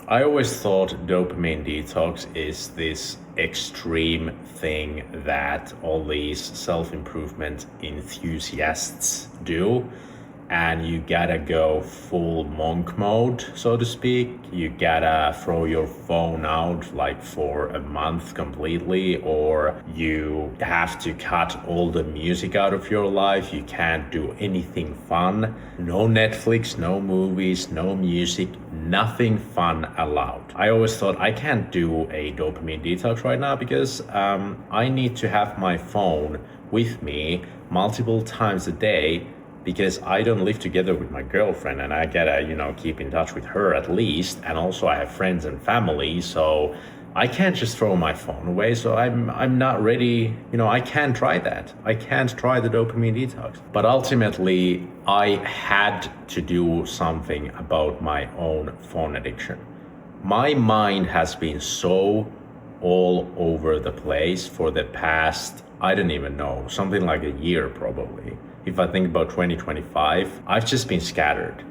I always thought dopamine detox is this extreme thing that all these self-improvement enthusiasts do. And you gotta go full monk mode, so to speak. You gotta throw your phone out like for a month completely, or you have to cut all the music out of your life. You can't do anything fun. No Netflix, no movies, no music, nothing fun allowed. I always thought I can't do a dopamine detox right now because I need to have my phone with me multiple times a day because I don't live together with my girlfriend and I gotta, keep in touch with her at least. And also I have friends and family, so I can't just throw my phone away. So I'm not ready, I can't try that. I can't try the dopamine detox. But ultimately, I had to do something about my own phone addiction. My mind has been so all over the place for the past, I don't even know, something like a year probably. If I think about 2025, I've just been scattered.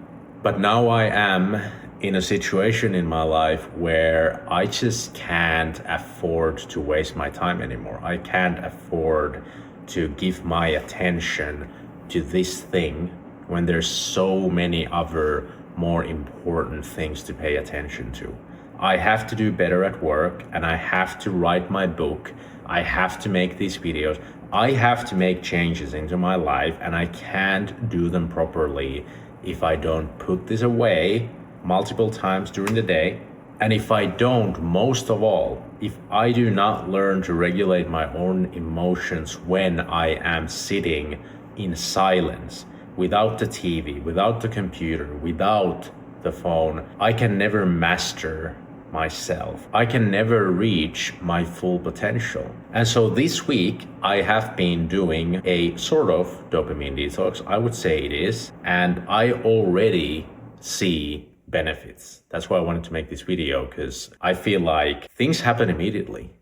But now I am in a situation in my life where I just can't afford to waste my time anymore. I can't afford to give my attention to this thing when there's so many other more important things to pay attention to. I have to do better at work and I have to write my book. I have to make these videos. I have to make changes into my life and I can't do them properly if I don't put this away multiple times during the day. And if I don't, most of all, if I do not learn to regulate my own emotions when I am sitting in silence, without the TV, without the computer, without the phone, I can never master myself. I can never reach my full potential. And so this week I have been doing a sort of dopamine detox, I would say it is, and I already see benefits. That's why I wanted to make this video, because I feel like things happen immediately.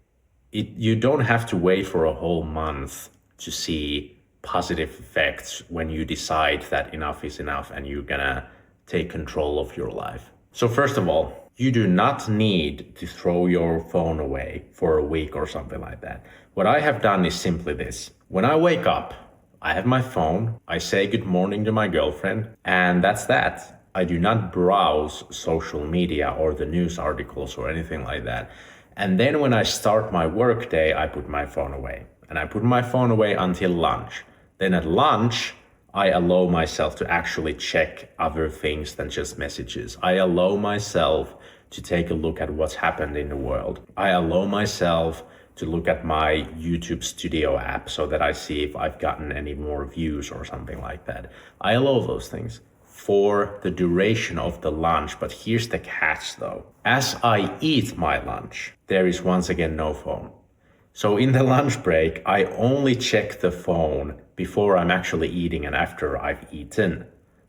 You don't have to wait for a whole month to see positive effects when you decide that enough is enough and you're gonna take control of your life. So first of all, you do not need to throw your phone away for a week or something like that. What I have done is simply this. When I wake up, I have my phone, I say good morning to my girlfriend, and that's that. I do not browse social media or the news articles or anything like that. And then when I start my work day, I put my phone away. And I put my phone away until lunch. Then at lunch, I allow myself to actually check other things than just messages. I allow myself to take a look at what's happened in the world. I allow myself to look at my YouTube Studio app so that I see if I've gotten any more views or something like that. I allow those things for the duration of the lunch. But here's the catch though. As I eat my lunch, there is once again no phone. So in the lunch break, I only check the phone before I'm actually eating and after I've eaten.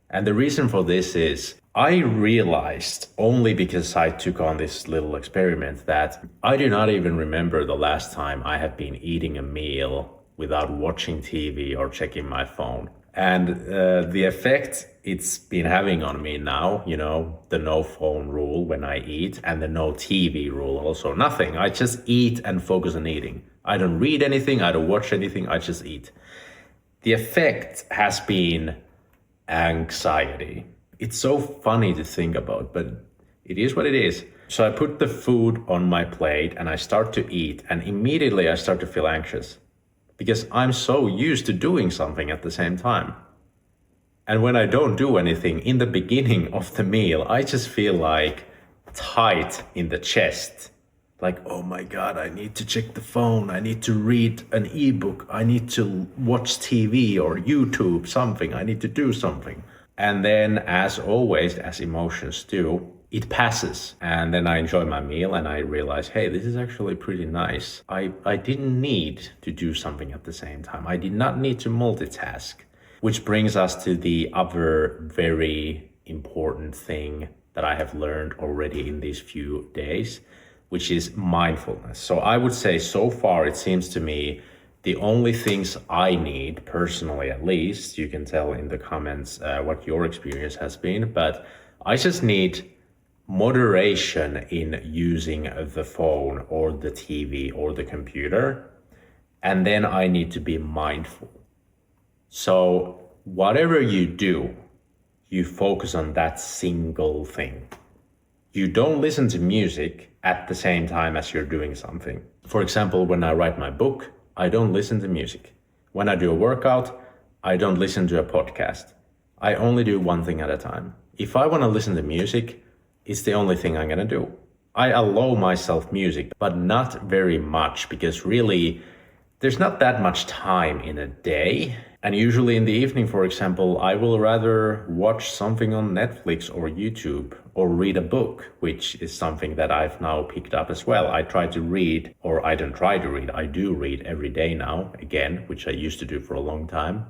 And the reason for this is I realized only because I took on this little experiment that I do not even remember the last time I have been eating a meal without watching TV or checking my phone. And the effect it's been having on me now, the no phone rule when I eat and the no TV rule also, nothing. I just eat and focus on eating. I don't read anything, I don't watch anything, I just eat. The effect has been anxiety. It's so funny to think about, but it is what it is. So I put the food on my plate and I start to eat and immediately I start to feel anxious because I'm so used to doing something at the same time. And when I don't do anything in the beginning of the meal, I just feel like tight in the chest. Like, oh my God, I need to check the phone. I need to read an ebook. I need to watch TV or YouTube, something. I need to do something. And then as always, as emotions do, it passes. And then I enjoy my meal and I realize, hey, this is actually pretty nice. I didn't need to do something at the same time. I did not need to multitask, which brings us to the other very important thing that I have learned already in these few days, which is mindfulness. So I would say so far, it seems to me, the only things I need, personally at least, you can tell in the comments what your experience has been, but I just need moderation in using the phone or the TV or the computer. And then I need to be mindful. So whatever you do, you focus on that single thing. You don't listen to music at the same time as you're doing something. For example, when I write my book, I don't listen to music. When I do a workout, I don't listen to a podcast. I only do one thing at a time. If I want to listen to music, it's the only thing I'm going to do. I allow myself music, but not very much, because really there's not that much time in a day. And usually in the evening, for example, I will rather watch something on Netflix or YouTube or read a book, which is something that I've now picked up as well. I try to read, or I don't try to read, I do read every day now, again, which I used to do for a long time.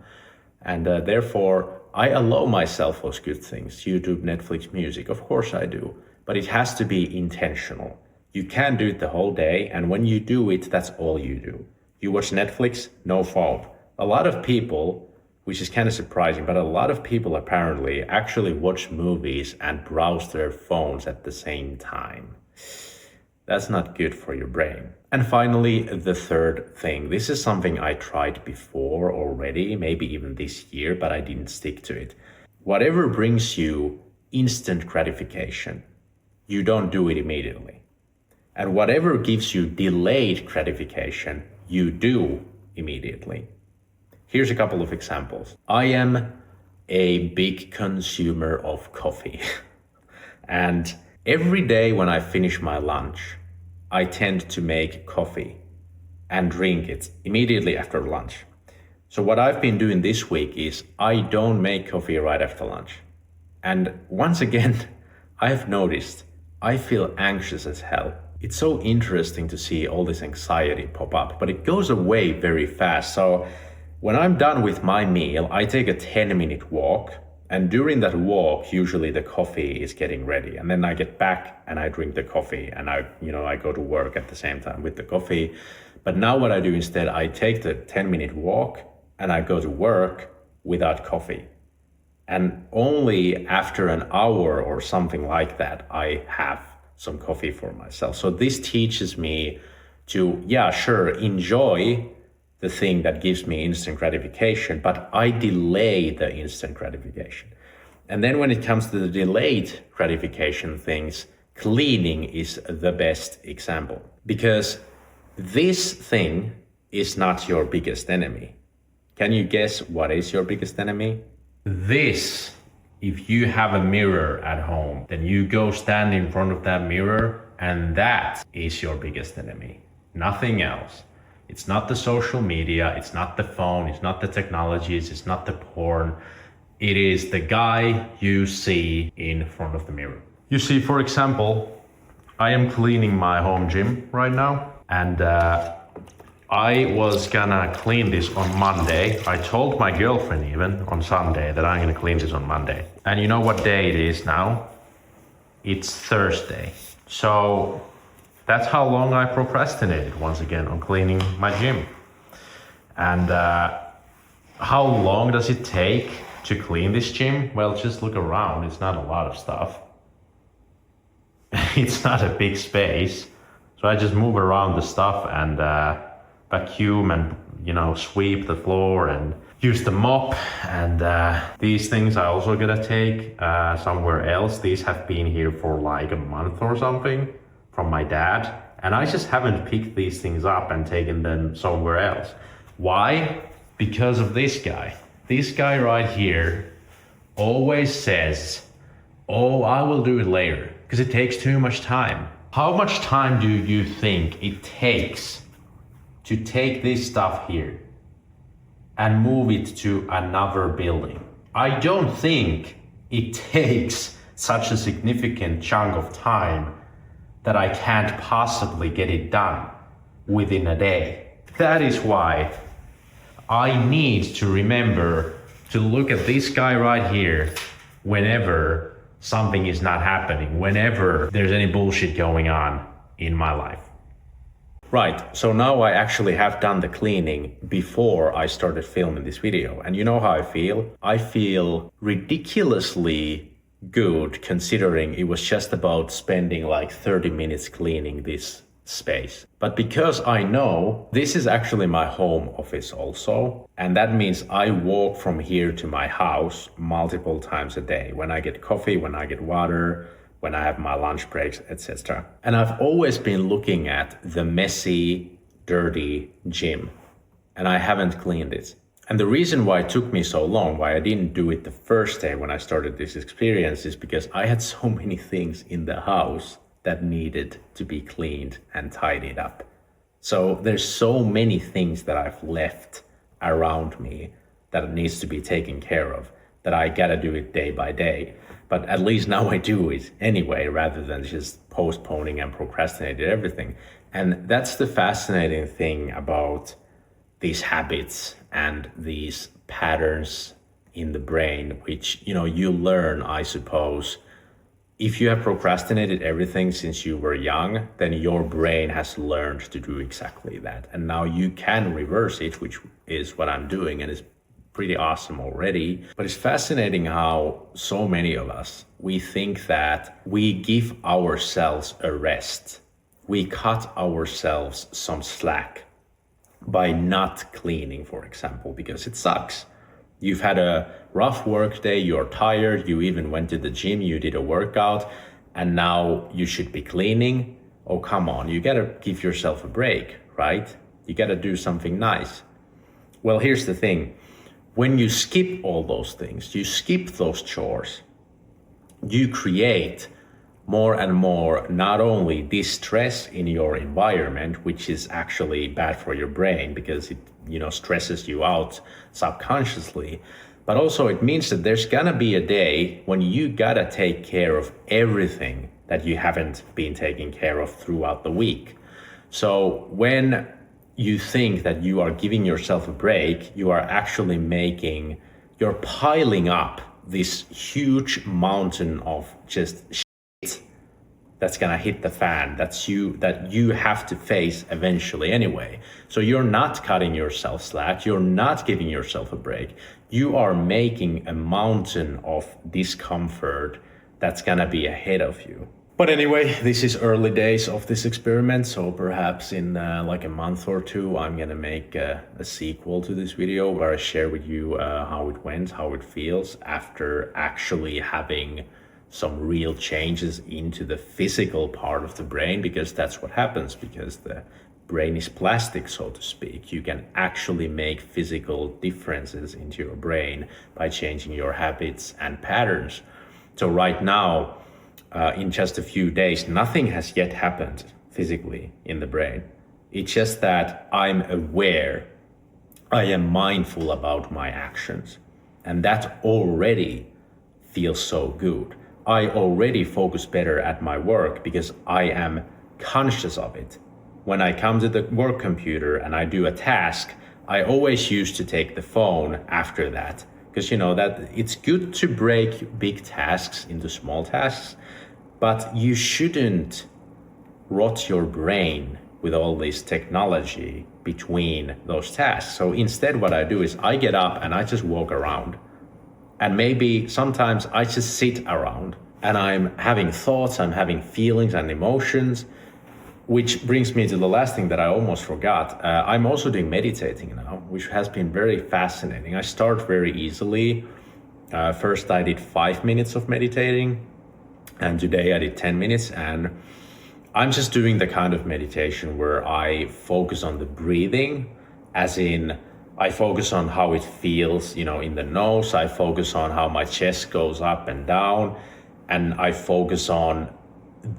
And therefore, I allow myself those good things. YouTube, Netflix, music, of course I do. But it has to be intentional. You can't do it the whole day, and when you do it, that's all you do. You watch Netflix, no phone. A lot of people, which is kind of surprising, but a lot of people apparently actually watch movies and browse their phones at the same time. That's not good for your brain. And finally, the third thing. This is something I tried before already, maybe even this year, but I didn't stick to it. Whatever brings you instant gratification, you don't do it immediately. And whatever gives you delayed gratification, you do immediately. Here's a couple of examples. I am a big consumer of coffee. And every day when I finish my lunch, I tend to make coffee and drink it immediately after lunch. So what I've been doing this week is I don't make coffee right after lunch. And once again, I've noticed I feel anxious as hell. It's so interesting to see all this anxiety pop up, but it goes away very fast. So when I'm done with my meal, I take a 10-minute walk, and during that walk, usually the coffee is getting ready. And then I get back and I drink the coffee, and I go to work at the same time with the coffee. But now what I do instead, I take the 10-minute walk and I go to work without coffee. And only after an hour or something like that, I have some coffee for myself. So this teaches me to, enjoy the thing that gives me instant gratification, but I delay the instant gratification. And then when it comes to the delayed gratification things, cleaning is the best example, because this thing is not your biggest enemy. Can you guess what is your biggest enemy? This. If you have a mirror at home, then you go stand in front of that mirror, and that is your biggest enemy. Nothing else. It's not the social media, it's not the phone, it's not the technologies, it's not the porn. It is the guy you see in front of the mirror. You see, for example, I am cleaning my home gym right now, and I was gonna clean this on Monday. I told my girlfriend even on Sunday that I'm gonna clean this on Monday. And you know what day it is now? It's Thursday. So that's how long I procrastinated once again on cleaning my gym. And how long does it take to clean this gym? Well, just look around. It's not a lot of stuff. It's not a big space. So I just move around the stuff and vacuum and sweep the floor and use the mop. And these things I also gotta take somewhere else. These have been here for like a month or something from my dad, and I just haven't picked these things up and taken them somewhere else. Why? Because of this guy. This guy right here always says, oh, I will do it later, because it takes too much time. How much time do you think it takes to take this stuff here and move it to another building? I don't think it takes such a significant chunk of time that I can't possibly get it done within a day. That is why I need to remember to look at this guy right here whenever something is not happening, whenever there's any bullshit going on in my life. Right, so now I actually have done the cleaning before I started filming this video. And you know how I feel? I feel ridiculously good considering it was just about spending like 30 minutes cleaning this space. But because I know this is actually my home office also, and that means I walk from here to my house multiple times a day when I get coffee, when I get water, when I have my lunch breaks, etc. And I've always been looking at the messy, dirty gym, and I haven't cleaned it. And the reason why it took me so long, why I didn't do it the first day when I started this experience, is because I had so many things in the house that needed to be cleaned and tidied up. So there's so many things that I've left around me that needs to be taken care of, that I gotta do it day by day. But at least now I do it anyway, rather than just postponing and procrastinating everything. And that's the fascinating thing about these habits and these patterns in the brain, which, you learn, I suppose. If you have procrastinated everything since you were young, then your brain has learned to do exactly that. And now you can reverse it, which is what I'm doing, and it's pretty awesome already. But it's fascinating how so many of us, we think that we give ourselves a rest. We cut ourselves some slack by not cleaning, for example, because it sucks. You've had a rough work day, you're tired, you even went to the gym, you did a workout, and now you should be cleaning. Oh, come on, you gotta give yourself a break, right? You gotta do something nice. Well, here's the thing. When you skip all those things, you skip those chores, you create more and more, not only distress in your environment, which is actually bad for your brain because it, stresses you out subconsciously, but also it means that there's gonna be a day when you gotta take care of everything that you haven't been taking care of throughout the week. So when you think that you are giving yourself a break, you are actually you're piling up this huge mountain of just that's gonna hit the fan, that you have to face eventually anyway. So you're not cutting yourself slack, you're not giving yourself a break. You are making a mountain of discomfort that's gonna be ahead of you. But anyway, this is early days of this experiment, so perhaps in like a month or two, I'm gonna make a sequel to this video where I share with you how it went, how it feels after actually having some real changes into the physical part of the brain, because that's what happens, because the brain is plastic, so to speak. You can actually make physical differences into your brain by changing your habits and patterns. So right now, in just a few days, nothing has yet happened physically in the brain. It's just that I'm aware, I am mindful about my actions, and that already feels so good. I already focus better at my work because I am conscious of it. When I come to the work computer and I do a task, I always used to take the phone after that, because that it's good to break big tasks into small tasks, but you shouldn't rot your brain with all this technology between those tasks. So instead what I do is I get up and I just walk around. And maybe sometimes I just sit around and I'm having thoughts, I'm having feelings and emotions, which brings me to the last thing that I almost forgot. I'm also doing meditating now, which has been very fascinating. I start very easily. First I did 5 minutes of meditating, and today I did 10 minutes. And I'm just doing the kind of meditation where I focus on the breathing, as in I focus on how it feels, in the nose. I focus on how my chest goes up and down, and I focus on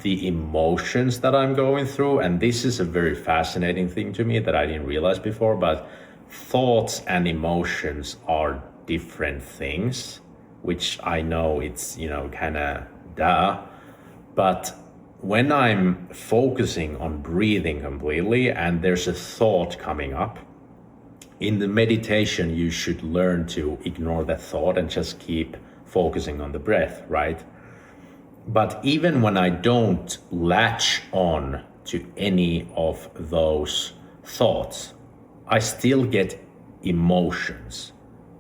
the emotions that I'm going through. And this is a very fascinating thing to me that I didn't realize before, but thoughts and emotions are different things, which I know it's, kind of duh. But when I'm focusing on breathing completely and there's a thought coming up, in the meditation, you should learn to ignore that thought and just keep focusing on the breath, right? But even when I don't latch on to any of those thoughts, I still get emotions.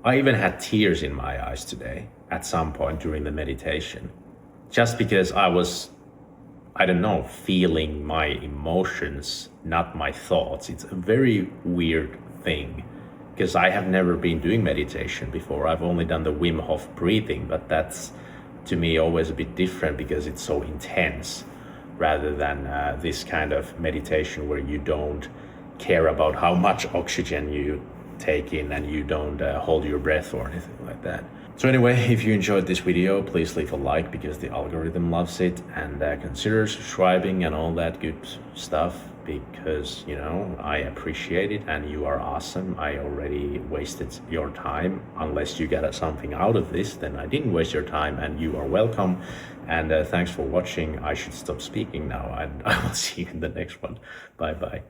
I even had tears in my eyes today. at some point during the meditation, just because I was, I don't know, feeling my emotions, not my thoughts. It's a very weird thing because I have never been doing meditation before. I've only done the Wim Hof breathing, but that's to me always a bit different because it's so intense rather than this kind of meditation where you don't care about how much oxygen you take in and you don't hold your breath or anything like that. So anyway, if you enjoyed this video, please leave a like because the algorithm loves it, and consider subscribing and all that good stuff because, you know, I appreciate it and you are awesome. I already wasted your time. Unless you get something out of this, then I didn't waste your time and you are welcome. And thanks for watching. I should stop speaking now and I will see you in the next one. Bye bye.